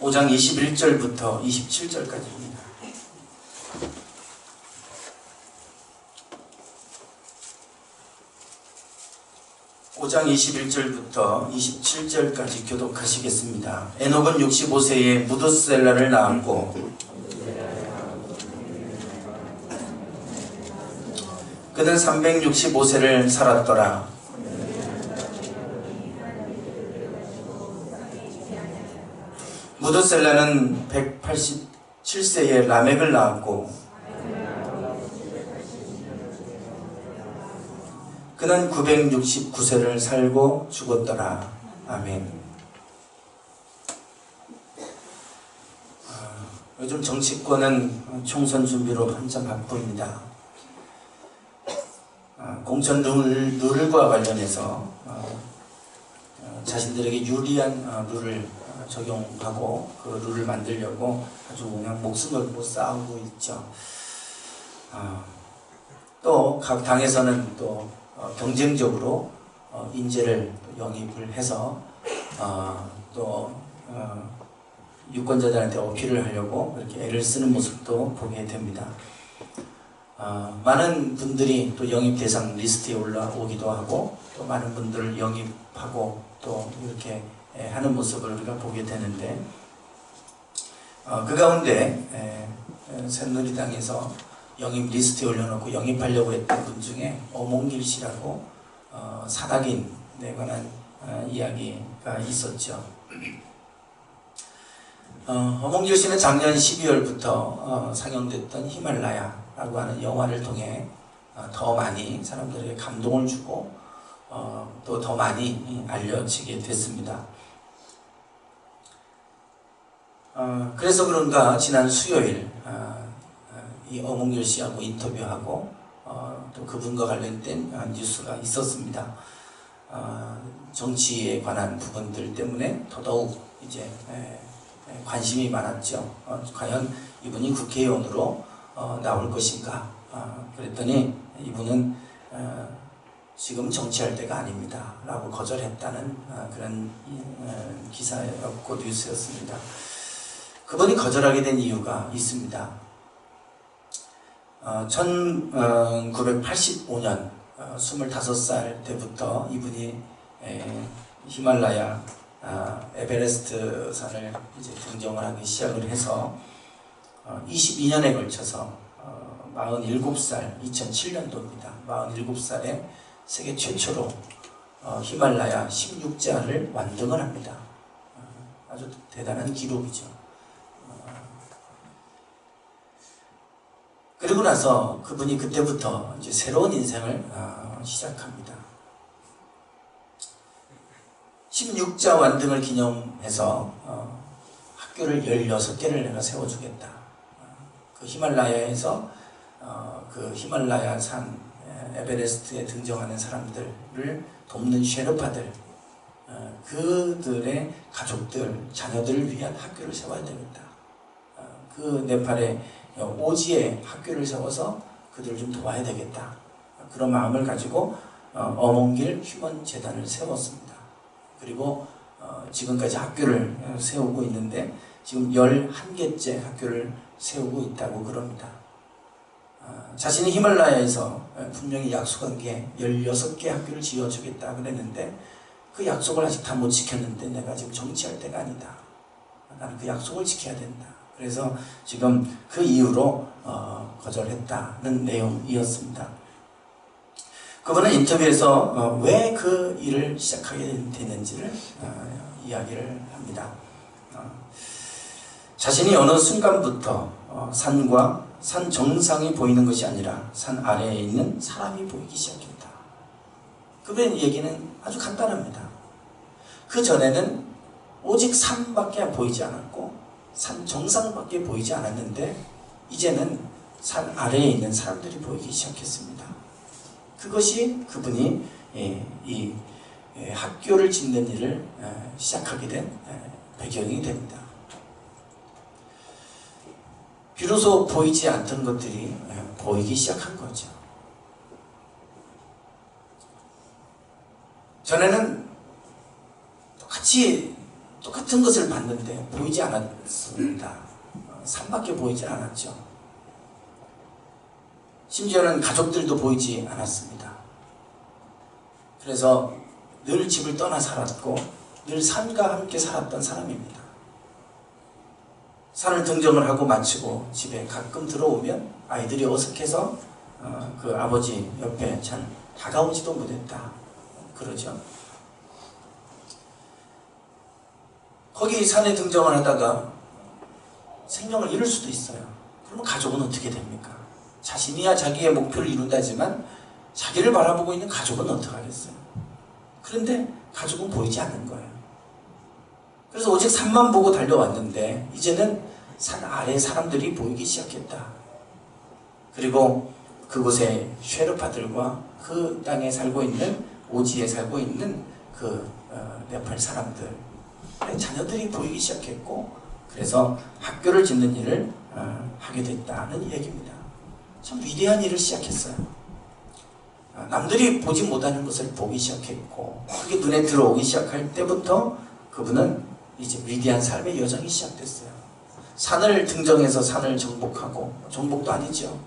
5장 21절부터 27절까지입니다. 5장 21절부터 27절까지 교독하시겠습니다. 에녹은 65세에 무드셀라를 낳았고 그는 365세를 살았더라. 무드셀라는 187세에 라멕을 낳았고 그는 969세를 살고 죽었더라. 아멘. 요즘 정치권은 총선 준비로 한참 바쁩니다. 공천 룰과 관련해서 자신들에게 유리한 룰을 적용하고 그 룰을 만들려고 아주 그냥 목숨 걸고 싸우고 있죠. 또 각 당에서는 또 경쟁적으로 인재를 영입을 해서 또 유권자들한테 어필을 하려고 이렇게 애를 쓰는 모습도 보게 됩니다. 많은 분들이 또 영입 대상 리스트에 올라오기도 하고 또 많은 분들을 영입하고 또 이렇게 하는 모습을 우리가 보게 되는데 그 가운데 새누리당에서 영입 리스트에 올려놓고 영입하려고 했던 분 중에 어몽길 씨라고 사각인에 관한 이야기가 있었죠. 어몽길 씨는 작년 12월부터 상영됐던 히말라야라고 하는 영화를 통해 더 많이 사람들에게 감동을 주고 또 더 많이 알려지게 됐습니다. 그래서 그런가 지난 수요일 이 어몽길 씨하고 인터뷰하고 또 그분과 관련된 뉴스가 있었습니다. 정치에 관한 부분들 때문에 더더욱 이제 관심이 많았죠. 과연 이분이 국회의원으로 나올 것인가. 그랬더니 이분은 지금 정치할 때가 아닙니다 라고 거절했다는 그런 기사였고 뉴스였습니다. 그분이 거절하게 된 이유가 있습니다. 1985년 25살 때부터 이분이 히말라야 에베레스트 산을 이제 등정을 하기 시작을 해서 22년에 걸쳐서 47살 2007년도입니다. 47살에 세계 최초로 히말라야 16자를 완등을 합니다. 아주 대단한 기록이죠. 그리고 나서 그분이 그때부터 이제 새로운 인생을 시작합니다. 16자 완등을 기념해서 학교를 16개를 내가 세워주겠다. 그 히말라야에서 그 히말라야 산 에베레스트에 등정하는 사람들을 돕는 쉐르파들, 그들의 가족들, 자녀들을 위한 학교를 세워야 되겠다. 그 네팔의 오지에 학교를 세워서 그들을 좀 도와야 되겠다. 그런 마음을 가지고 어몽길 휴먼 재단을 세웠습니다. 그리고 지금까지 학교를 세우고 있는데 지금 11개째 학교를 세우고 있다고 그럽니다. 자신이 히말라야에서 분명히 약속한 게 16개 학교를 지어주겠다 그랬는데 그 약속을 아직 다 못 지켰는데 내가 지금 정치할 때가 아니다. 나는 그 약속을 지켜야 된다. 그래서 지금 그 이유로 거절했다는 내용이었습니다. 그분은 인터뷰에서 왜 그 일을 시작하게 됐는지를 이야기를 합니다. 자신이 어느 순간부터 산 정상이 보이는 것이 아니라 산 아래에 있는 사람이 보이기 시작했다. 그분의 얘기는 아주 간단합니다. 그 전에는 오직 산밖에 보이지 않았고 산 정상밖에 보이지 않았는데 이제는 산 아래에 있는 사람들이 보이기 시작했습니다. 그것이 그분이 이 학교를 짓는 일을 시작하게 된 배경이 됩니다. 비로소 보이지 않던 것들이 보이기 시작한 거죠. 전에는 똑같은 같은 것을 봤는데 보이지 않았습니다. 산밖에 보이지 않았죠. 심지어는 가족들도 보이지 않았습니다. 그래서 늘 집을 떠나 살았고 늘 산과 함께 살았던 사람입니다. 산을 등정을 하고 마치고 집에 가끔 들어오면 아이들이 어색해서 그 아버지 옆에 잘 다가오지도 못했다 그러죠. 거기 산에 등정을 하다가 생명을 잃을 수도 있어요. 그러면 가족은 어떻게 됩니까? 자신이야 자기의 목표를 이룬다지만 자기를 바라보고 있는 가족은 어떡하겠어요? 그런데 가족은 보이지 않는 거예요. 그래서 오직 산만 보고 달려왔는데 이제는 산 아래 사람들이 보이기 시작했다. 그리고 그곳에 쉐르파들과 그 땅에 살고 있는 오지에 살고 있는 그 네팔 사람들 자녀들이 보이기 시작했고 그래서 학교를 짓는 일을 하게 됐다는 얘기입니다. 참 위대한 일을 시작했어요. 남들이 보지 못하는 것을 보기 시작했고 그게 눈에 들어오기 시작할 때부터 그분은 이제 위대한 삶의 여정이 시작됐어요. 산을 등정해서 산을 정복하고 정복도 아니죠.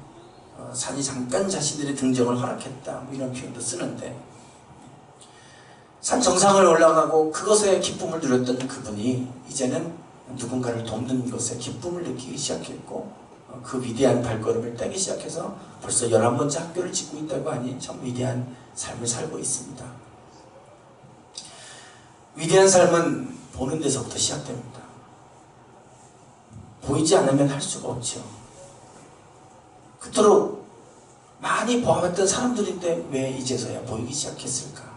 산이 잠깐 자신들의 등정을 허락했다 뭐 이런 표현도 쓰는데 산 정상을 올라가고 그것에 기쁨을 누렸던 그분이 이제는 누군가를 돕는 것에 기쁨을 느끼기 시작했고 그 위대한 발걸음을 떼기 시작해서 벌써 11번째 학교를 짓고 있다고 하니 참 위대한 삶을 살고 있습니다. 위대한 삶은 보는 데서부터 시작됩니다. 보이지 않으면 할 수가 없죠. 그토록 많이 보아왔던 사람들인데 왜 이제서야 보이기 시작했을까?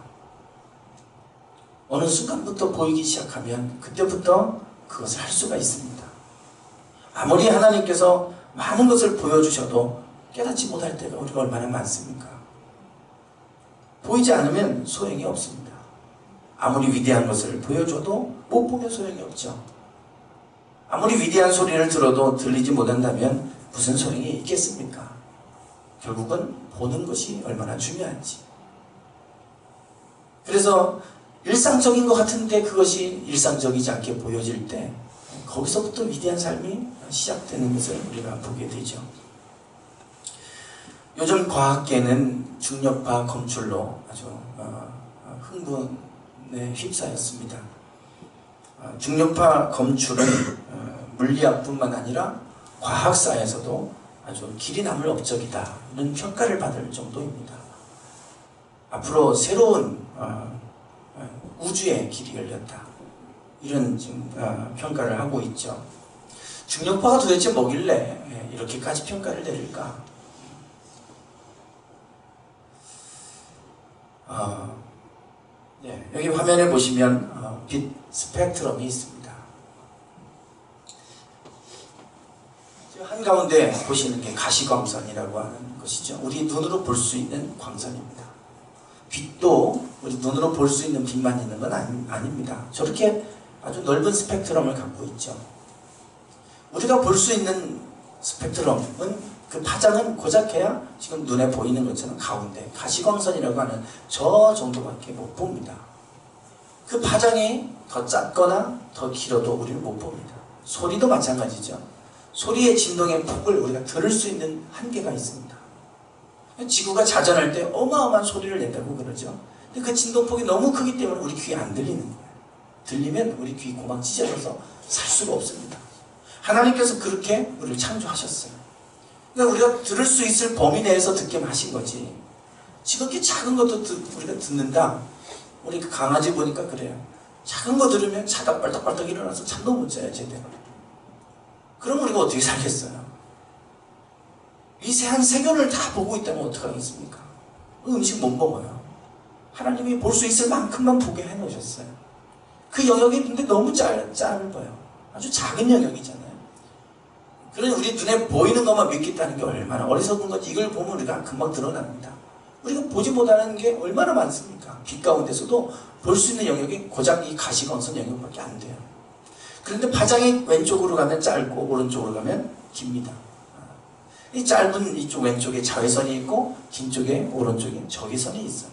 어느 순간부터 보이기 시작하면 그때부터 그것을 할 수가 있습니다. 아무리 하나님께서 많은 것을 보여주셔도 깨닫지 못할 때가 우리가 얼마나 많습니까? 보이지 않으면 소용이 없습니다. 아무리 위대한 것을 보여줘도 못 보면 소용이 없죠. 아무리 위대한 소리를 들어도 들리지 못한다면 무슨 소용이 있겠습니까? 결국은 보는 것이 얼마나 중요한지. 그래서 일상적인 것 같은데 그것이 일상적이지 않게 보여질 때 거기서부터 위대한 삶이 시작되는 것을 우리가 보게 되죠. 요즘 과학계는 중력파 검출로 아주 흥분에 휩싸였습니다. 중력파 검출은 물리학뿐만 아니라 과학사에서도 아주 길이 남을 업적이다 이런 평가를 받을 정도입니다. 앞으로 새로운 우주의 길이 열렸다 이런 지금 평가를 하고 있죠. 중력파가 도대체 뭐길래 이렇게까지 평가를 내릴까? 여기 화면에 보시면 빛 스펙트럼이 있습니다. 한가운데 보시는 게 가시광선이라고 하는 것이죠. 우리 눈으로 볼 수 있는 광선입니다. 빛도 우리 눈으로 볼 수 있는 빛만 있는 건 아닙니다. 저렇게 아주 넓은 스펙트럼을 갖고 있죠. 우리가 볼 수 있는 스펙트럼은 그 파장은 고작 해야 지금 눈에 보이는 것처럼 가운데 가시광선이라고 하는 저 정도밖에 못 봅니다. 그 파장이 더 작거나 더 길어도 우리는 못 봅니다. 소리도 마찬가지죠. 소리의 진동의 폭을 우리가 들을 수 있는 한계가 있습니다. 지구가 자전할 때 어마어마한 소리를 낸다고 그러죠. 근데 그 진동폭이 너무 크기 때문에 우리 귀에 안 들리는 거예요. 들리면 우리 귀 고막 찢어져서 살 수가 없습니다. 하나님께서 그렇게 우리를 창조하셨어요. 그러니까 우리가 들을 수 있을 범위 내에서 듣게 하신 거지. 지극히 작은 것도 우리가 듣는다. 우리 강아지 보니까 그래요. 작은 거 들으면 자다 빨딱빨딱 일어나서 잠도 못 자요, 제대로. 그럼 우리가 어떻게 살겠어요? 미세한 세균을 다 보고 있다면 어떡하겠습니까? 음식 못 먹어요. 하나님이 볼 수 있을 만큼만 보게 해놓으셨어요. 그 영역이 근데 너무 짧아요. 아주 작은 영역이잖아요. 그러니 우리 눈에 보이는 것만 믿겠다는 게 얼마나 어리석은 건지 이걸 보면 우리가 금방 드러납니다. 우리가 보지 못하는 게 얼마나 많습니까? 빛 가운데서도 볼 수 있는 영역이 고작 이 가시광선 영역밖에 안 돼요. 그런데 파장이 왼쪽으로 가면 짧고 오른쪽으로 가면 깁니다. 이 짧은 이쪽 왼쪽에 자외선이 있고 긴 쪽에 오른쪽에 적외선이 있어요.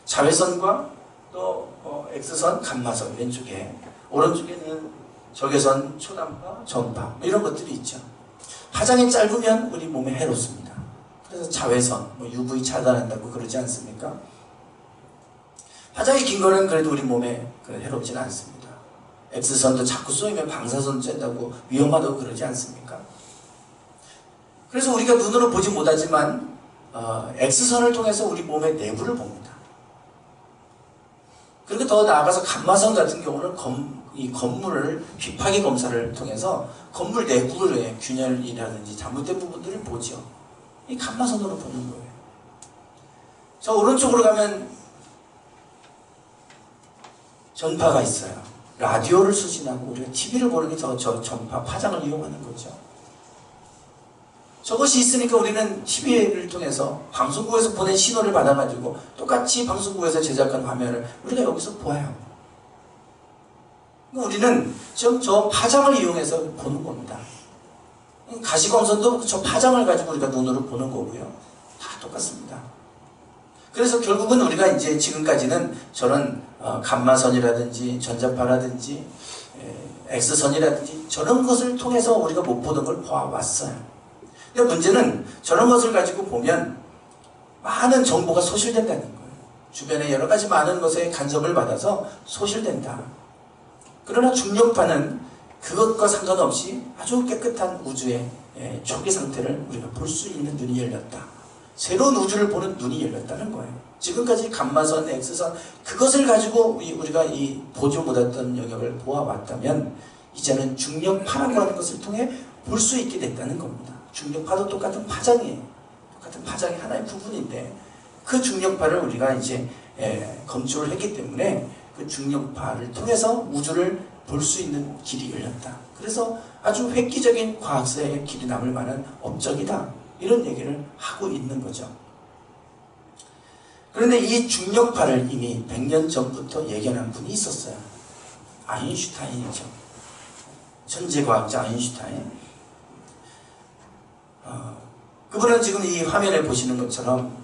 자외선과 또 X선, 감마선 왼쪽에 오른쪽에는 적외선, 초단파, 전파 뭐 이런 것들이 있죠. 파장이 짧으면 우리 몸에 해롭습니다. 그래서 자외선, 뭐 UV 차단한다고 그러지 않습니까? 파장이 긴 거는 그래도 우리 몸에 해롭지는 않습니다. X선도 자꾸 쏘이면 방사선 쬐다고 위험하다고 그러지 않습니까? 그래서 우리가 눈으로 보지 못하지만 X선을 통해서 우리 몸의 내부를 봅니다. 그리고 더 나아가서 감마선 같은 경우는 이 건물을 휘파기 검사를 통해서 건물 내부의 균열이라든지 잘못된 부분들을 보죠. 이 감마선으로 보는 거예요. 저 오른쪽으로 가면 전파가 있어요. 라디오를 수신하고 우리가 TV를 보는 게 저 전파 파장을 이용하는 거죠. 저것이 있으니까 우리는 TV를 통해서 방송국에서 보낸 신호를 받아가지고 똑같이 방송국에서 제작한 화면을 우리가 여기서 보아요. 우리는 저 파장을 이용해서 보는 겁니다. 가시광선도 저 파장을 가지고 우리가 눈으로 보는 거고요. 다 똑같습니다. 그래서 결국은 우리가 이제 지금까지는 저런 감마선이라든지 전자파라든지 X선이라든지 저런 것을 통해서 우리가 못 보던 걸 보아왔어요. 근데 문제는 저런 것을 가지고 보면 많은 정보가 소실된다는 거예요. 주변에 여러 가지 많은 것에 간섭을 받아서 소실된다. 그러나 중력파는 그것과 상관없이 아주 깨끗한 우주의 초기 상태를 우리가 볼 수 있는 눈이 열렸다. 새로운 우주를 보는 눈이 열렸다는 거예요. 지금까지 감마선, X선 그것을 가지고 우리가 이 보지 못했던 영역을 보아왔다면 이제는 중력파라고 하는 것을 통해 볼 수 있게 됐다는 겁니다. 중력파도 똑같은 파장이에요. 똑같은 파장의 하나의 부분인데 그 중력파를 우리가 이제 검출을 했기 때문에 그 중력파를 통해서 우주를 볼 수 있는 길이 열렸다. 그래서 아주 획기적인 과학사의 길이 남을 만한 업적이다. 이런 얘기를 하고 있는 거죠. 그런데 이 중력파를 이미 100년 전부터 예견한 분이 있었어요. 아인슈타인이죠. 천재과학자 아인슈타인. 그분은 지금 이 화면에 보시는 것처럼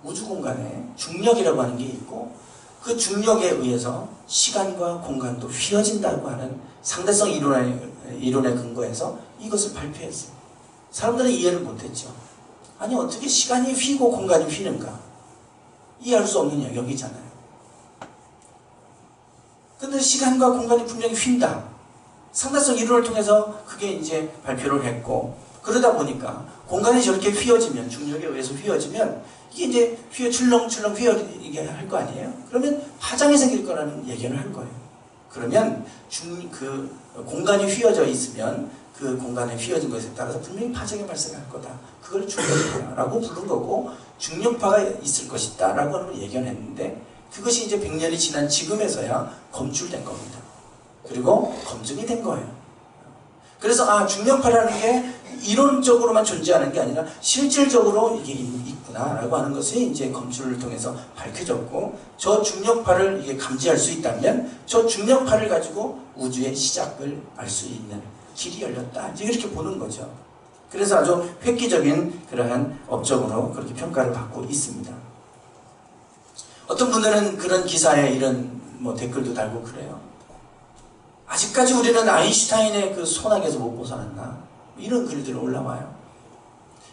우주 공간에 중력이라고 하는 게 있고 그 중력에 의해서 시간과 공간도 휘어진다고 하는 상대성 이론에 근거해서 이것을 발표했어요. 사람들은 이해를 못했죠. 아니 어떻게 시간이 휘고 공간이 휘는가? 이해할 수 없는 영역이잖아요. 근데 시간과 공간이 분명히 휜다. 상대성 이론을 통해서 그게 이제 발표를 했고 그러다 보니까 공간이 저렇게 휘어지면 중력에 의해서 휘어지면 이게 이제 출렁출렁 휘어지게 할 거 아니에요? 그러면 파장이 생길 거라는 예견을 한 거예요. 그러면 그 공간이 휘어져 있으면 그 공간에 휘어진 것에 따라서 분명히 파장이 발생할 거다. 그걸 중력파라고 부른 거고 중력파가 있을 것이다 라고 하는 걸 예견했는데 그것이 이제 100년이 지난 지금에서야 검출된 겁니다. 그리고 검증이 된 거예요. 그래서 중력파라는 게 이론적으로만 존재하는 게 아니라 실질적으로 이게 있구나라고 하는 것이 이제 검출을 통해서 밝혀졌고 저 중력파를 이게 감지할 수 있다면 저 중력파를 가지고 우주의 시작을 알 수 있는 길이 열렸다. 이제 이렇게 보는 거죠. 그래서 아주 획기적인 그러한 업적으로 그렇게 평가를 받고 있습니다. 어떤 분들은 그런 기사에 이런 댓글도 달고 그래요. 아직까지 우리는 아인슈타인의 그 소낙에서 못 벗어났나? 이런 글들이 올라와요.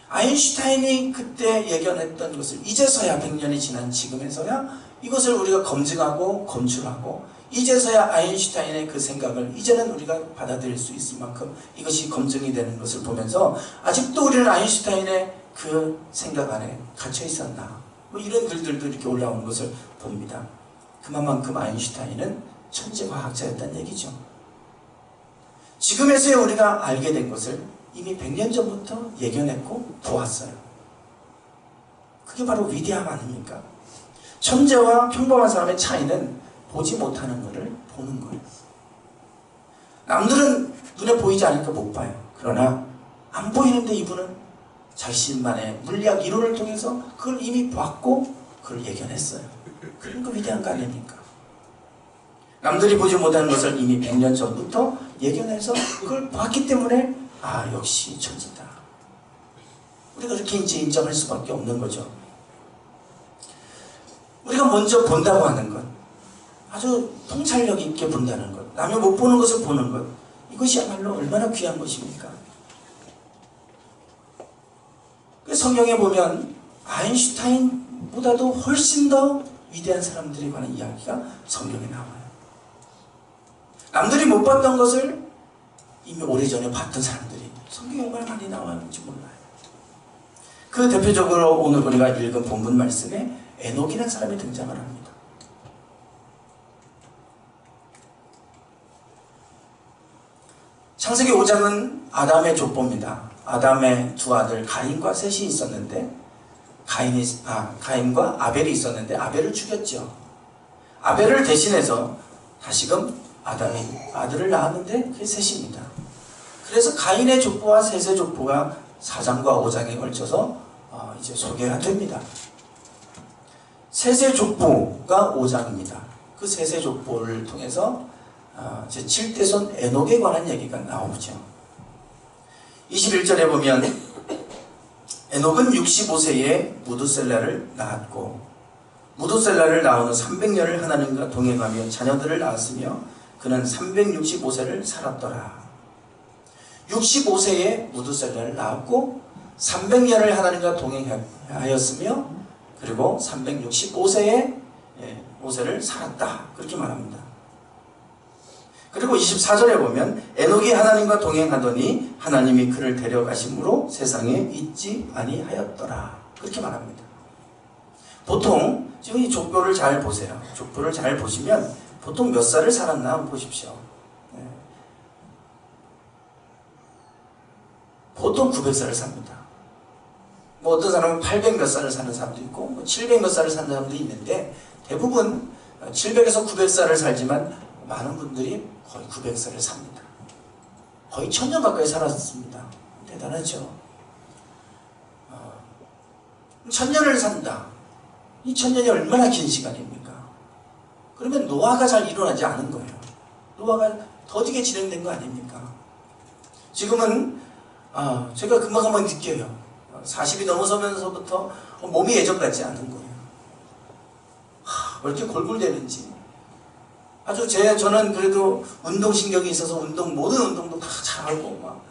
아인슈타인이 그때 예견했던 것을 이제서야 100년이 지난 지금에서야 이것을 우리가 검증하고 검출하고 이제서야 아인슈타인의 그 생각을 이제는 우리가 받아들일 수 있을 만큼 이것이 검증이 되는 것을 보면서 아직도 우리는 아인슈타인의 그 생각 안에 갇혀 있었나? 이런 글들도 이렇게 올라오는 것을 봅니다. 그만큼 아인슈타인은 천재과학자였다는 얘기죠. 지금에서야 우리가 알게 된 것을 이미 100년 전부터 예견했고 보았어요. 그게 바로 위대함 아닙니까? 천재와 평범한 사람의 차이는 보지 못하는 것을 보는 거예요. 남들은 눈에 보이지 않으니까 못 봐요. 그러나 안 보이는데 이분은 자신만의 물리학 이론을 통해서 그걸 이미 봤고 그걸 예견했어요. 그러니까 위대한 거 아닙니까? 남들이 보지 못하는 것을 이미 100년 전부터 예견해서 그걸 봤기 때문에 역시 천재다. 우리가 그렇게 이제 인정할 수밖에 없는 거죠. 우리가 먼저 본다고 하는 것 아주 통찰력 있게 본다는 것, 남이 못 보는 것을 보는 것, 이것이야말로 얼마나 귀한 것입니까? 성경에 보면 아인슈타인보다도 훨씬 더 위대한 사람들에 관한 이야기가 성경에 나와요. 남들이 못 봤던 것을 이미 오래전에 봤던 사람들이 성경에 얼마나 많이 나왔는지 몰라요. 그 대표적으로 오늘 우리가 읽은 본문 말씀에 에녹이라는 사람이 등장을 합니다. 창세기 5장은 아담의 족보입니다. 아담의 두 아들 가인과 셋이 있었는데 가인과 아벨이 있었는데 아벨을 죽였죠. 아벨을 대신해서 다시금 아담이 아들을 낳았는데 그게 셋입니다. 그래서 가인의 족보와 셋의 족보가 4장과 5장에 걸쳐서 이제 소개가 됩니다. 셋의 족보가 5장입니다. 그 셋의 족보를 통해서 제 7대손 에녹에 관한 얘기가 나오죠. 21절에 보면 에녹은 65세에 무두셀라를 낳았고 무두셀라를 낳은 후 300년을 하나님과 동행하며 자녀들을 낳았으며 그는 365세를 살았더라. 65세에 무두셀라를 낳았고 300년을 하나님과 동행하였으며 그리고 365세에 오세를 살았다. 그렇게 말합니다. 그리고 24절에 보면 에녹이 하나님과 동행하더니 하나님이 그를 데려가심으로 세상에 있지 아니하였더라. 그렇게 말합니다. 보통 지금 이 족보를 잘 보세요. 족보를 잘 보시면 보통 몇 살을 살았나 한번 보십시오. 보통 900살을 삽니다. 뭐 어떤 사람은 800 몇 살을 사는 사람도 있고 뭐 700 몇 살을 사는 사람도 있는데 대부분 700에서 900살을 살지만 많은 분들이 거의 900살을 삽니다. 거의 1000년 가까이 살았습니다. 대단하죠. 1000년을 산다. 이 1000년이 얼마나 긴 시간입니까? 그러면 노화가 잘 일어나지 않은 거예요. 노화가 더디게 진행된 거 아닙니까? 지금은 제가 금방 느껴요. 40이 넘어서면서부터 몸이 예전 같지 않은 거예요. 왜 이렇게 골골대는지. 아주 저는 그래도 운동신경이 있어서 모든 운동도 다 잘하고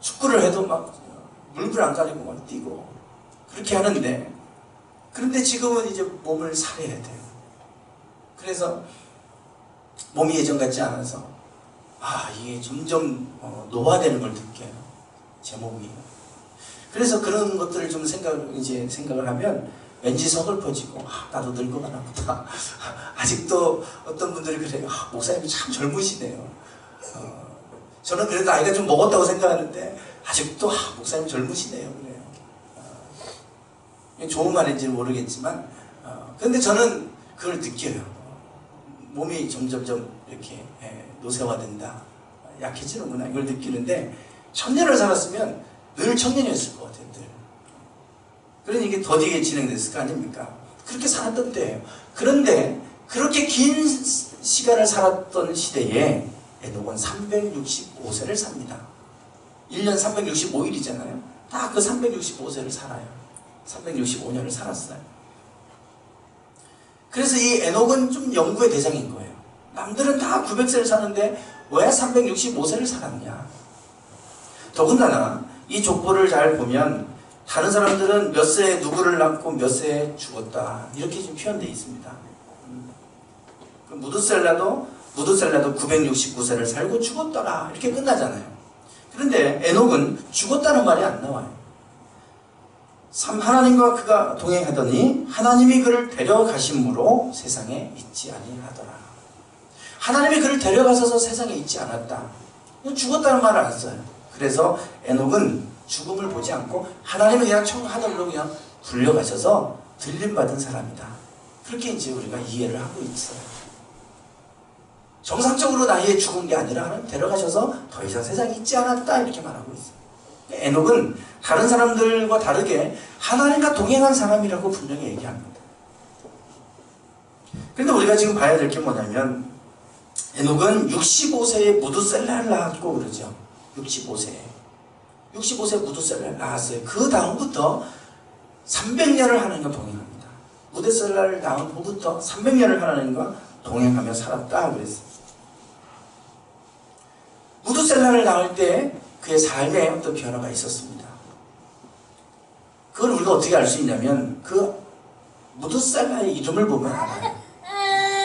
축구를 해도 물불 안 가리고 뛰고 그렇게 하는데 그런데 지금은 이제 몸을 살해야 돼요. 그래서 몸이 예전 같지 않아서 이게 점점 노화되는 걸 느껴요. 제 몸이. 그래서 그런 것들을 좀 생각을 하면 왠지 서글퍼지고 나도 늙어가나 보다. 아직도 어떤 분들이 그래요. 목사님이 참 젊으시네요. 저는 그래도 나이가 좀 먹었다고 생각하는데 아직도 목사님 젊으시네요. 그래요. 좋은 말인지는 모르겠지만 그런데 저는 그걸 느껴요. 몸이 점점점 이렇게 노쇠화된다. 약해지는구나. 이걸 느끼는데 1000년을 살았으면 늘 청년이었을 것 같아요. 늘. 그러니 이게 더디게 진행됐을 거 아닙니까? 그렇게 살았던 때예요. 그런데 그렇게 긴 시간을 살았던 시대에 에녹은 365세를 삽니다. 1년 365일이잖아요. 딱 그 365세를 살아요. 365년을 살았어요. 그래서 이 에녹은 좀 연구의 대상인 거예요. 남들은 다 900세를 사는데 왜 365세를 살았냐. 더군다나 이 족보를 잘 보면 다른 사람들은 몇 세에 누구를 낳고 몇 세에 죽었다 이렇게 좀 표현되어 있습니다. 무두셀라도 969세를 살고 죽었더라 이렇게 끝나잖아요. 그런데 에녹은 죽었다는 말이 안 나와요. 하나님과 그가 동행하더니 하나님이 그를 데려가심으로 세상에 있지 아니하더라. 하나님이 그를 데려가셔서 세상에 있지 않았다. 죽었다는 말을 안 써요. 그래서 에녹은 죽음을 보지 않고 하나님이 그냥 하늘로 그냥 불려가셔서 들림받은 사람이다. 그렇게 이제 우리가 이해를 하고 있어요. 정상적으로 나이에 죽은 게 아니라 하나님 데려가셔서 더 이상 세상에 있지 않았다 이렇게 말하고 있어요. 에녹은 다른 사람들과 다르게 하나님과 동행한 사람이라고 분명히 얘기합니다. 그런데 우리가 지금 봐야 될 게 뭐냐면 에녹은 65세에 무두셀라를 낳았고 그러죠. 65세에 무두셀라를 낳았어요. 그 다음부터 300년을 하나님과 동행합니다. 무두셀라를 낳은 후부터 300년을 하나님과 동행하며 살았다 그랬어요. 무두셀라를 낳을 때 그의 삶에 어떤 변화가 있었습니다. 그걸 우리가 어떻게 알 수 있냐면 그 무두셀라의 이름을 보면 알아요.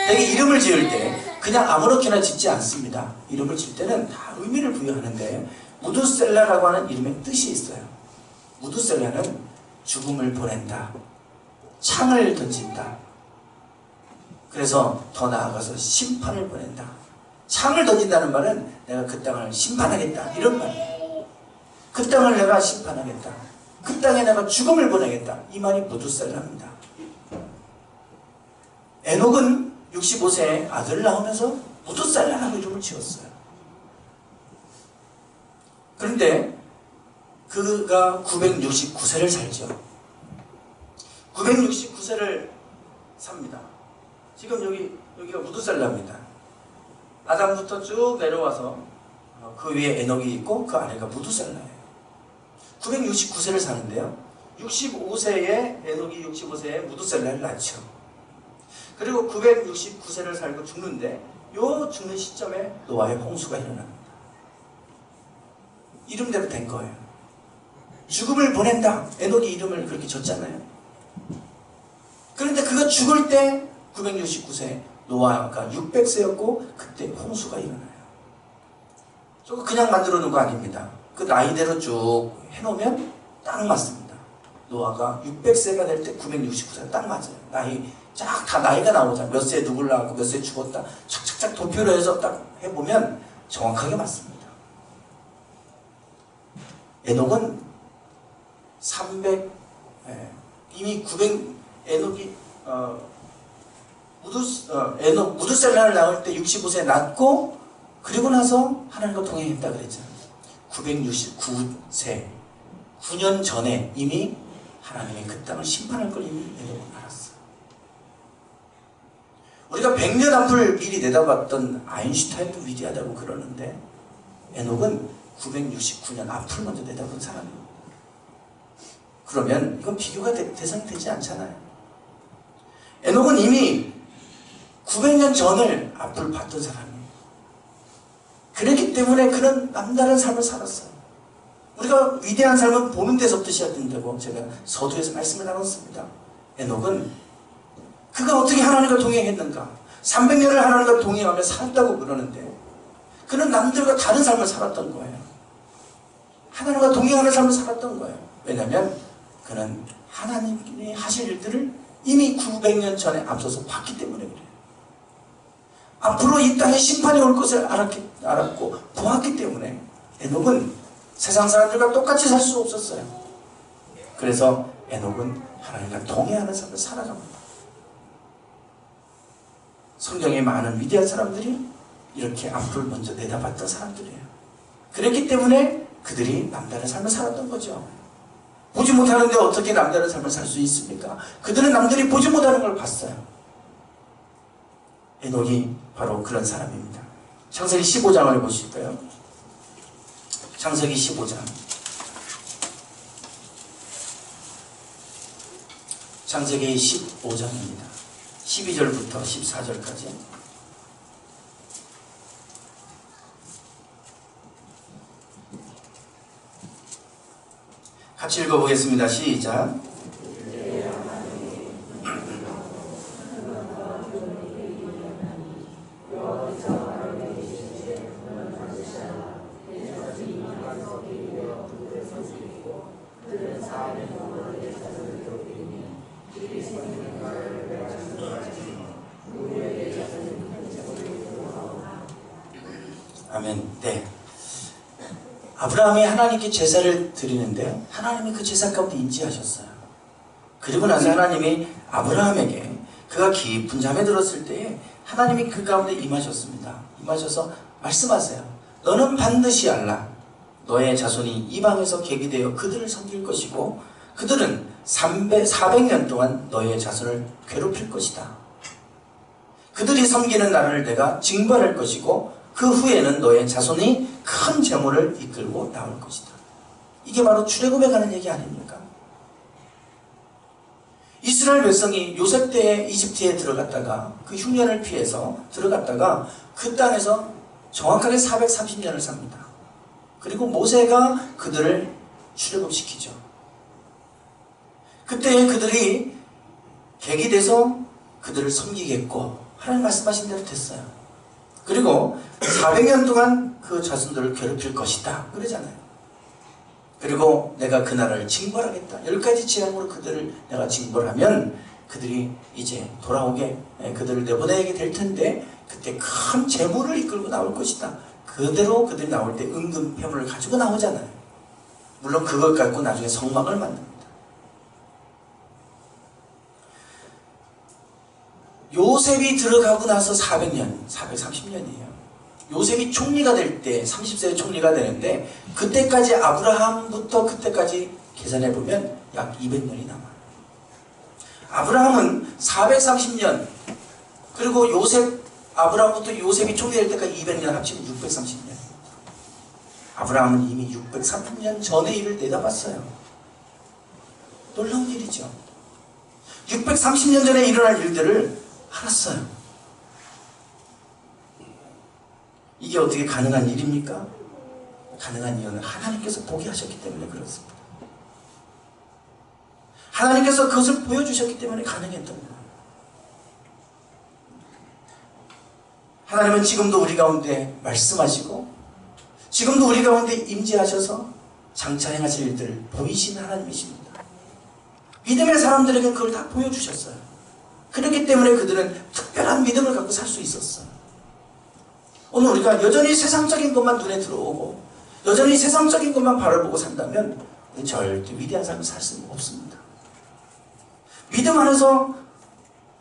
되게 이름을 지을 때 그냥 아무렇게나 짓지 않습니다. 이름을 지을 때는 다 의미를 부여하는데 무두셀라라고 하는 이름의 뜻이 있어요. 무두셀라는 죽음을 보낸다, 창을 던진다. 그래서 더 나아가서 심판을 보낸다. 창을 던진다는 말은 내가 그 땅을 심판하겠다 이런 말이에요. 그 땅을 내가 심판하겠다, 그 땅에 내가 죽음을 보내겠다, 이 말이 무두셀라입니다. 에녹은 65세에 아들을 낳으면서 무두셀라라고 이름을 지었어요. 그런데 그가 969세를 살죠. 969세를 삽니다. 지금 여기가 무두셀라입니다. 아담부터 쭉 내려와서 그 위에 에녹이 있고 그 아래가 무두셀라예요. 969세를 사는데요. 65세에 에녹이 65세에 무두셀라를 낳죠. 그리고 969세를 살고 죽는데 요 죽는 시점에 노아의 홍수가 일어납니다. 이름대로 된 거예요. 죽음을 보낸다. 에녹이 이름을 그렇게 줬잖아요. 그런데 그가 죽을 때 969세, 노아가 600세였고 그때 홍수가 일어나요. 저거 그냥 만들어 놓은 거 아닙니다. 그 나이대로 쭉 해놓으면 딱 맞습니다. 노아가 600세가 될 때 969세가 딱 맞아요. 다 나이가 나오잖아요. 몇 세에 누굴 낳았고 몇 세에 죽었다 착착착 도표로 해서 딱 해보면 정확하게 맞습니다. 에녹은 300, 이미 900, 에녹이 무두셀라를 낳을 때 65세에 낳고 그리고 나서 하나님과 동행했다 그랬잖아요. 969세 9년 전에 이미 하나님이 그 땅을 심판할 걸 이미 에녹은 알았어요. 우리가 100년 앞을 미리 내다봤던 아인슈타인도 위대하다고 그러는데 에녹은 969년 앞을 먼저 내다본 사람이에요. 그러면 이건 비교가 대상이 되지 않잖아요. 에녹은 이미 900년 전을 앞을 봤던 사람이에요. 그렇기 때문에 그런 남다른 삶을 살았어요. 우리가 위대한 삶은 보는 데서부터 시작된다고 제가 서두에서 말씀을 나눴습니다. 에녹은 그가 어떻게 하나님과 동행했는가? 300년을 하나님과 동행하며 살았다고 그러는데 그는 남들과 다른 삶을 살았던 거예요. 하나님과 동행하는 삶을 살았던 거예요. 왜냐하면 그는 하나님이 하실 일들을 이미 900년 전에 앞서서 봤기 때문에 그래요. 앞으로 이 땅에 심판이 올 것을 알았고 보았기 때문에 에녹은 세상 사람들과 똑같이 살 수 없었어요. 그래서 에녹은 하나님과 동행하는 삶을 살아갑니다. 성경에 많은 위대한 사람들이 이렇게 앞을 먼저 내다봤던 사람들이에요. 그랬기 때문에 그들이 남다른 삶을 살았던 거죠. 보지 못하는데 어떻게 남다른 삶을 살 수 있습니까? 그들은 남들이 보지 못하는 걸 봤어요. 에녹이 바로 그런 사람입니다. 창세기 15장을 보실까요? 창세기 15장. 창세기 15장입니다. 12절부터 14절까지. 같이 읽어보겠습니다. 시작. 아멘. 네. 아브라함이 하나님께 제사를 드리는데 하나님이 그 제사 가운데 인지하셨어요. 그리고 나서 하나님이 아브라함에게 그가 깊은 잠에 들었을 때에 하나님이 그 가운데 임하셨습니다. 임하셔서 말씀하세요. 너는 반드시 알라. 너의 자손이 이방에서 계기되어 그들을 섬길 것이고 그들은 400년 동안 너의 자손을 괴롭힐 것이다. 그들이 섬기는 나라를 내가 징벌할 것이고 그 후에는 너의 자손이 큰 재물을 이끌고 나올 것이다. 이게 바로 출애굽에 가는 얘기 아닙니까? 이스라엘 백성이 요셉 때에 이집트에 들어갔다가 그 흉년을 피해서 들어갔다가 그 땅에서 정확하게 430년을 삽니다. 그리고 모세가 그들을 출애굽시키죠. 그때 그들이 객이 돼서 그들을 섬기겠고 하나님 말씀하신 대로 됐어요. 그리고 400년 동안 그 자손들을 괴롭힐 것이다 그러잖아요. 그리고 내가 그 나라를 징벌하겠다. 10가지 재앙으로 그들을 내가 징벌하면 그들이 이제 돌아오게 그들을 내보내게 될 텐데 그때 큰 재물을 이끌고 나올 것이다. 그대로 그들이 나올 때 은금 패물을 가지고 나오잖아요. 물론 그걸 갖고 나중에 성막을 만듭니다. 요셉이 들어가고 나서 400년, 430년이에요. 요셉이 총리가 될 때 30세 총리가 되는데 그때까지 아브라함부터 그때까지 계산해보면 약 200년이 남아요. 아브라함은 430년 그리고 아브라함부터 요셉이 총리 될 때까지 200년 합치면 630년. 아브라함은 이미 630년 전의 일을 내다봤어요. 놀라운 일이죠. 630년 전에 일어날 일들을 알았어요. 이게 어떻게 가능한 일입니까? 가능한 이유는 하나님께서 보게 하셨기 때문에 그렇습니다. 하나님께서 그것을 보여주셨기 때문에 가능했던 거예요. 하나님은 지금도 우리 가운데 말씀하시고 지금도 우리 가운데 임재하셔서 장차 행하실 일들을 보이신 하나님이십니다. 믿음의 사람들에게 그걸 다 보여주셨어요. 그렇기 때문에 그들은 특별한 믿음을 갖고 살 수 있었어요. 오늘 우리가 여전히 세상적인 것만 눈에 들어오고 여전히 세상적인 것만 바라보고 산다면 우리는 절대 위대한 삶을 살 수는 없습니다. 믿음 안에서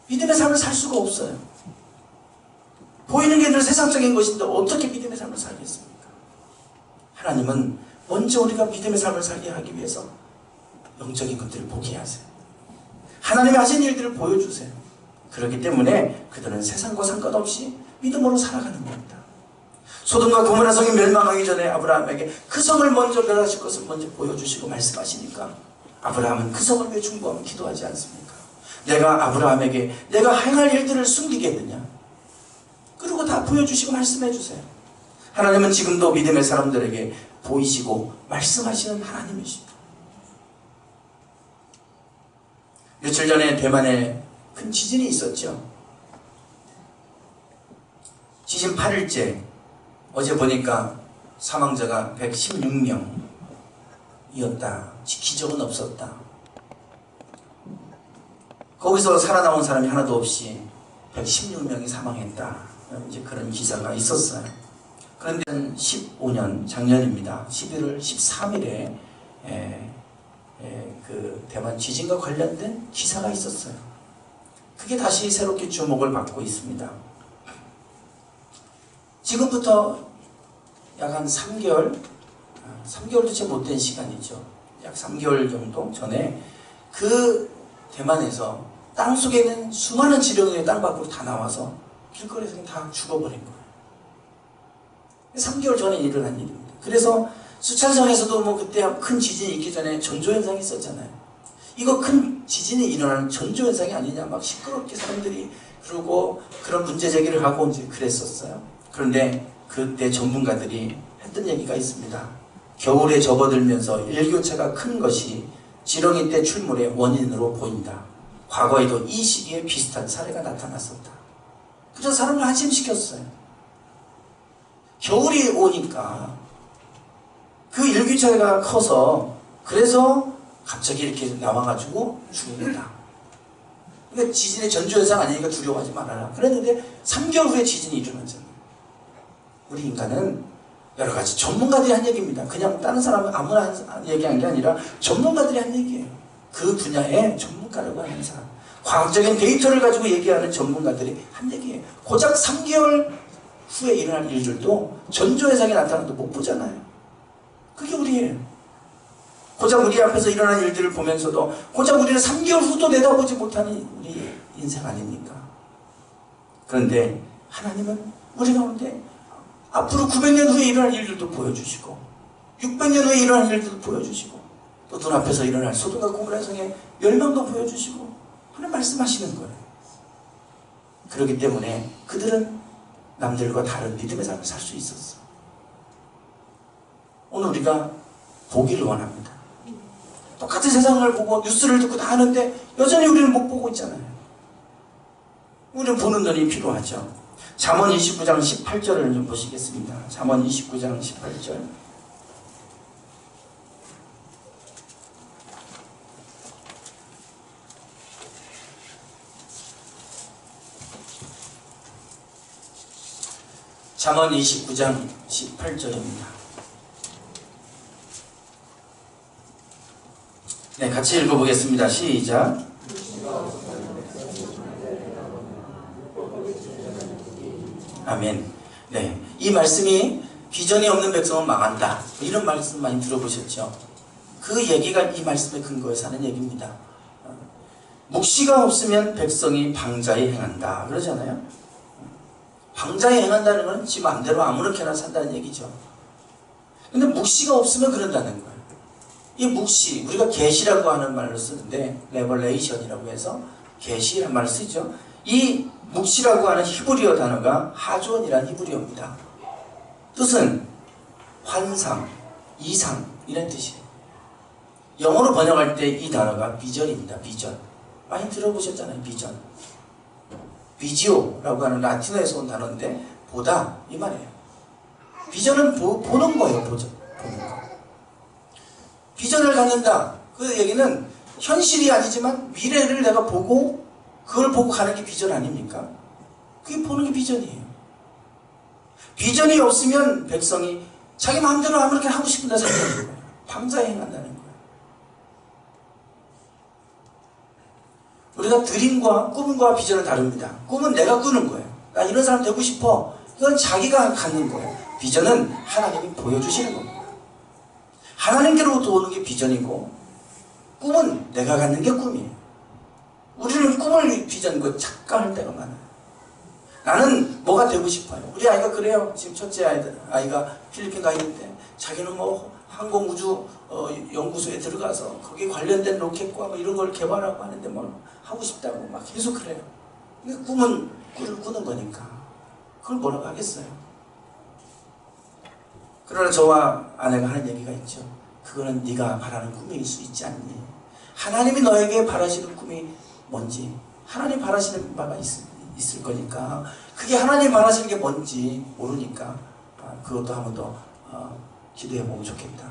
믿음의 삶을 살 수가 없어요. 보이는 게 늘 세상적인 것인데 어떻게 믿음의 삶을 살겠습니까? 하나님은 먼저 우리가 믿음의 삶을 살게 하기 위해서 영적인 것들을 보게 하세요. 하나님이 하신 일들을 보여주세요. 그렇기 때문에 그들은 세상과 상관없이 믿음으로 살아가는 겁니다. 소돔과 고모라 성이 멸망하기 전에 아브라함에게 그 성을 먼저 멸하실 것을 먼저 보여주시고 말씀하시니까 아브라함은 그 성을 왜 중보하면 기도하지 않습니까? 내가 아브라함에게 내가 행할 일들을 숨기겠느냐? 그리고 다 보여주시고 말씀해 주세요. 하나님은 지금도 믿음의 사람들에게 보이시고 말씀하시는 하나님이십니다. 며칠 전에 대만에 큰 지진이 있었죠. 지진 8일째 어제 보니까 사망자가 116명이었다. 기적은 없었다. 거기서 살아남은 사람이 하나도 없이 116명이 사망했다. 이제 그런 기사가 있었어요. 그런데 15년 작년입니다. 11월 13일에 그 대만 지진과 관련된 기사가 있었어요. 그게 다시 새롭게 주목을 받고 있습니다. 지금부터 약 한 3개월도 채 못된 시간이죠. 약 3개월 정도 전에 그 대만에서 땅속에 있는 수많은 지령의 땅 밖으로 다 나와서 길거리에서 다 죽어버린 거예요. 3개월 전에 일어난 일입니다. 그래서 수찬성에서도 뭐 그때 큰 지진이 있기 전에 전조현상이 있었잖아요. 이거 큰 지진이 일어나는 전조현상이 아니냐 막 시끄럽게 사람들이 그러고 그런 문제 제기를 하고 이제 그랬었어요. 그런데 그때 전문가들이 했던 얘기가 있습니다. 겨울에 접어들면서 일교차가 큰 것이 지렁이 때 출몰의 원인으로 보인다. 과거에도 이 시기에 비슷한 사례가 나타났었다. 그래서 사람을 한심시켰어요. 겨울이 오니까 그 일교차가 커서 그래서 갑자기 이렇게 나와가지고 죽는다. 그러니까 지진의 전조현상 아니니까 두려워하지 말아라. 그랬는데 3개월 후에 지진이 일어났잖아요. 우리 인간은 여러 가지 전문가들이 한 얘기입니다. 그냥 다른 사람은 아무나 얘기한 게 아니라 전문가들이 한 얘기예요. 그 분야의 전문가라고 하는 사람. 과학적인 데이터를 가지고 얘기하는 전문가들이 한 얘기예요. 고작 3개월 후에 일어날 일들도 전조현상이 나타나도 못 보잖아요. 그게 우리예요. 고작 우리 앞에서 일어난 일들을 보면서도 고작 우리는 3개월 후도 내다보지 못하는 우리 인생 아닙니까? 그런데 하나님은 우리 가운데 앞으로 900년 후에 일어날 일들도 보여주시고 600년 후에 일어날 일들도 보여주시고 또 눈앞에서 일어날 소돔과 고모라 성의 멸망도 보여주시고 하나님 말씀하시는 거예요. 그렇기 때문에 그들은 남들과 다른 믿음의 삶을 살 수 있었어. 오늘 우리가 보기를 원합니다. 똑같은 세상을 보고 뉴스를 듣고 다 하는데 여전히 우리는 못 보고 있잖아요. 우리는 보는 눈이 필요하죠. 잠언 29장 18절을 좀 보시겠습니다. 잠언 29장 18절. 잠언 29장 18절입니다. 네, 같이 읽어보겠습니다. 시작. 아멘. 네, 이 말씀이 비전이 없는 백성은 망한다, 이런 말씀 많이 들어보셨죠? 그 얘기가 이 말씀의 근거에서 하는 얘기입니다. 묵시가 없으면 백성이 방자에 행한다 그러잖아요. 방자에 행한다는 건 지 마음대로 아무렇게나 산다는 얘기죠. 근데 묵시가 없으면 그런다는 거예요. 이 묵시, 우리가 계시라고 하는 말을 쓰는데 레벌레이션이라고 해서 계시라는 말을 쓰죠. 이 묵시라고 하는 히브리어 단어가 하존이라는 히브리어입니다. 뜻은 환상, 이상 이런 뜻이에요. 영어로 번역할 때 이 단어가 비전입니다. 비전. 많이 들어보셨잖아요. 비전. 비지오라고 하는 라틴어에서 온 단어인데 보다 이 말이에요. 비전은 보는 거예요. 보는 거. 비전을 갖는다. 그 얘기는 현실이 아니지만 미래를 내가 보고 그걸 보고 가는 게 비전 아닙니까? 그게 보는 게 비전이에요. 비전이 없으면 백성이 자기 마음대로 아무렇게 하고 싶은 대로 산다는 거예요. 방자에 행한다는 거예요. 우리가 드림과 꿈과 비전은 다릅니다. 꿈은 내가 꾸는 거예요. 나 이런 사람 되고 싶어. 이건 자기가 갖는 거예요. 비전은 하나님이 보여주시는 겁니다. 하나님께로부터 오는 게 비전이고 꿈은 내가 갖는 게 꿈이에요. 우리는 꿈을 비전과 착각할 때가 많아요. 나는 뭐가 되고 싶어요. 우리 아이가 그래요. 지금 첫째 아이가 필리핀 가 있는데 자기는 뭐 항공우주 연구소에 들어가서 거기에 관련된 로켓과 뭐 이런 걸 개발하고 하는데 뭐 하고 싶다고 막 계속 그래요. 꿈은 꿀을 꾸는 거니까 그걸 뭐라고 하겠어요. 그러나 저와 아내가 하는 얘기가 있죠. 그거는 네가 바라는 꿈일 수 있지 않니? 하나님이 너에게 바라시는 꿈이 뭔지 하나님 바라시는 바가 있을 거니까 그게 하나님 바라시는 게 뭔지 모르니까 그것도 한 번 더 기도해보면 좋겠다.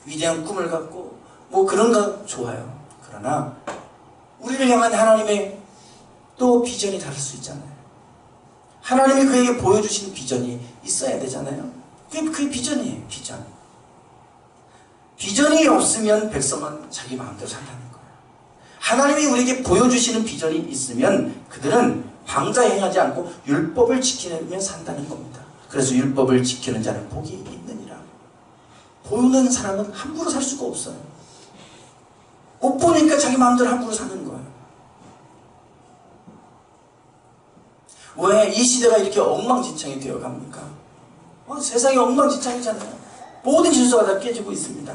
위대한 꿈을 갖고 뭐 그런 거 좋아요. 그러나 우리를 향한 하나님의 또 비전이 다를 수 있잖아요. 하나님이 그에게 보여주신 비전이 있어야 되잖아요. 그게 비전이에요. 비전. 비전이 없으면 백성은 자기 마음대로 산다는 거예요. 하나님이 우리에게 보여주시는 비전이 있으면 그들은 방자에 행하지 않고 율법을 지키며 산다는 겁니다. 그래서 율법을 지키는 자는 복이 있느니라. 보는 사람은 함부로 살 수가 없어요. 못 보니까 자기 마음대로 함부로 사는 거예요. 왜 이 시대가 이렇게 엉망진창이 되어 갑니까? 세상이 엉망진창이잖아요. 모든 질서가 다 깨지고 있습니다.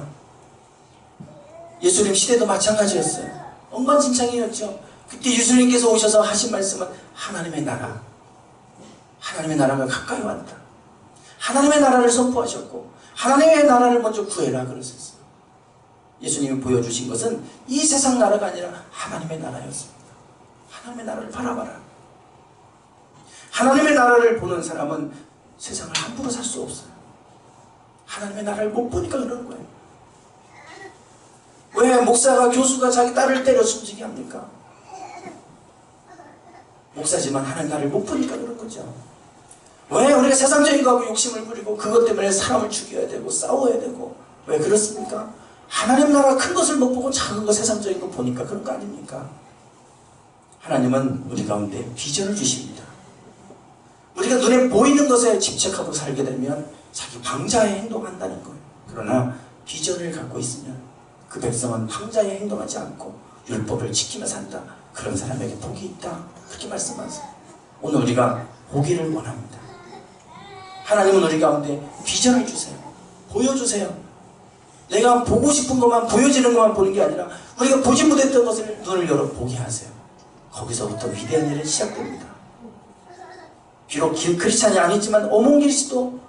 예수님 시대도 마찬가지였어요. 엉망진창이었죠. 그때 예수님께서 오셔서 하신 말씀은 하나님의 나라, 하나님의 나라가 가까이 왔다. 하나님의 나라를 선포하셨고 하나님의 나라를 먼저 구해라 그러셨어요. 예수님이 보여주신 것은 이 세상 나라가 아니라 하나님의 나라였습니다. 하나님의 나라를 바라봐라. 하나님의 나라를 보는 사람은 세상을 함부로 살 수 없어요. 하나님의 나라를 못 보니까 그러는 거예요. 왜 목사가 교수가 자기 딸을 때려 숨지게 합니까? 목사지만 하나님 나라를 못 보니까 그런 거죠. 왜 우리가 세상적인 거하고 욕심을 부리고 그것 때문에 사람을 죽여야 되고 싸워야 되고 왜 그렇습니까? 하나님 나라 큰 것을 못 보고 작은 거 세상적인 거 보니까 그런 거 아닙니까? 하나님은 우리 가운데 비전을 주십니다. 우리가 눈에 보이는 것에 집착하고 살게 되면 자기 방자에 행동한다는 거예요. 그러나 비전을 갖고 있으면 그 백성은 방자에 행동하지 않고 율법을 지키며 산다. 그런 사람에게 복이 있다. 그렇게 말씀하세요. 오늘 우리가 보기를 원합니다. 하나님은 우리 가운데 비전을 주세요. 보여주세요. 내가 보고 싶은 것만, 보여지는 것만 보는 게 아니라 우리가 보지 못했던 것을 눈을 열어 보게 하세요. 거기서부터 위대한 일이 시작됩니다. 비록 크리스찬이 아니지만 어몽길시도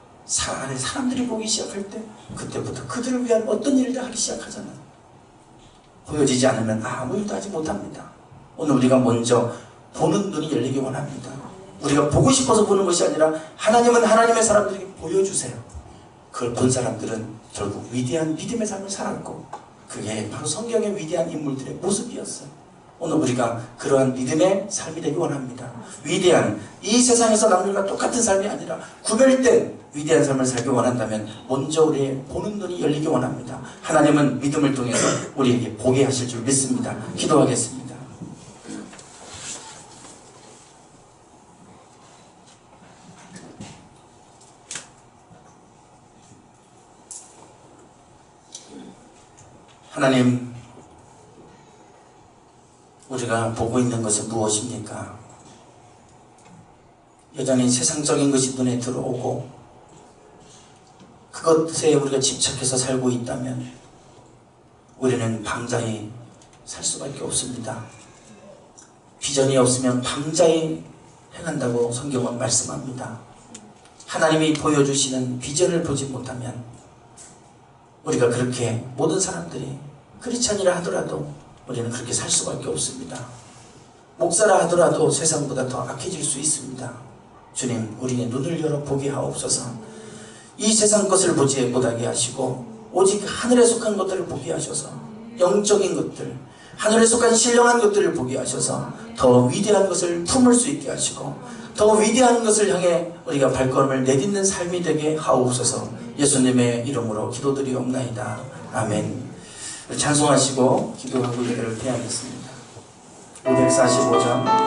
안에 사람들이 보기 시작할 때 그때부터 그들을 위한 어떤 일을 하기 시작하잖아요. 보여지지 않으면 아무 일도 하지 못합니다. 오늘 우리가 먼저 보는 눈이 열리기 원합니다. 우리가 보고 싶어서 보는 것이 아니라 하나님은 하나님의 사람들에게 보여주세요. 그걸 본 사람들은 결국 위대한 믿음의 삶을 살았고 그게 바로 성경의 위대한 인물들의 모습이었어요. 오늘 우리가 그러한 믿음의 삶이 되기 원합니다. 위대한, 이 세상에서 남들과 똑같은 삶이 아니라 구별된 위대한 삶을 살기 원한다면 먼저 우리의 보는 눈이 열리기 원합니다. 하나님은 믿음을 통해서 우리에게 보게 하실 줄 믿습니다. 기도하겠습니다. 하나님, 우리가 보고 있는 것은 무엇입니까? 여전히 세상적인 것이 눈에 들어오고 그것에 우리가 집착해서 살고 있다면 우리는 방자히 살 수밖에 없습니다. 비전이 없으면 방자히 행한다고 성경은 말씀합니다. 하나님이 보여주시는 비전을 보지 못하면 우리가 그렇게 모든 사람들이 크리스찬이라 하더라도 우리는 그렇게 살 수밖에 없습니다. 목사라 하더라도 세상보다 더 악해질 수 있습니다. 주님, 우리의 눈을 열어 보게 하옵소서. 이 세상 것을 보지 못하게 하시고 오직 하늘에 속한 것들을 보게 하셔서 영적인 것들, 하늘에 속한 신령한 것들을 보게 하셔서 더 위대한 것을 품을 수 있게 하시고 더 위대한 것을 향해 우리가 발걸음을 내딛는 삶이 되게 하옵소서. 예수님의 이름으로 기도드리옵나이다. 아멘. 찬송하시고 기도하고 예배를 드리겠습니다. 545장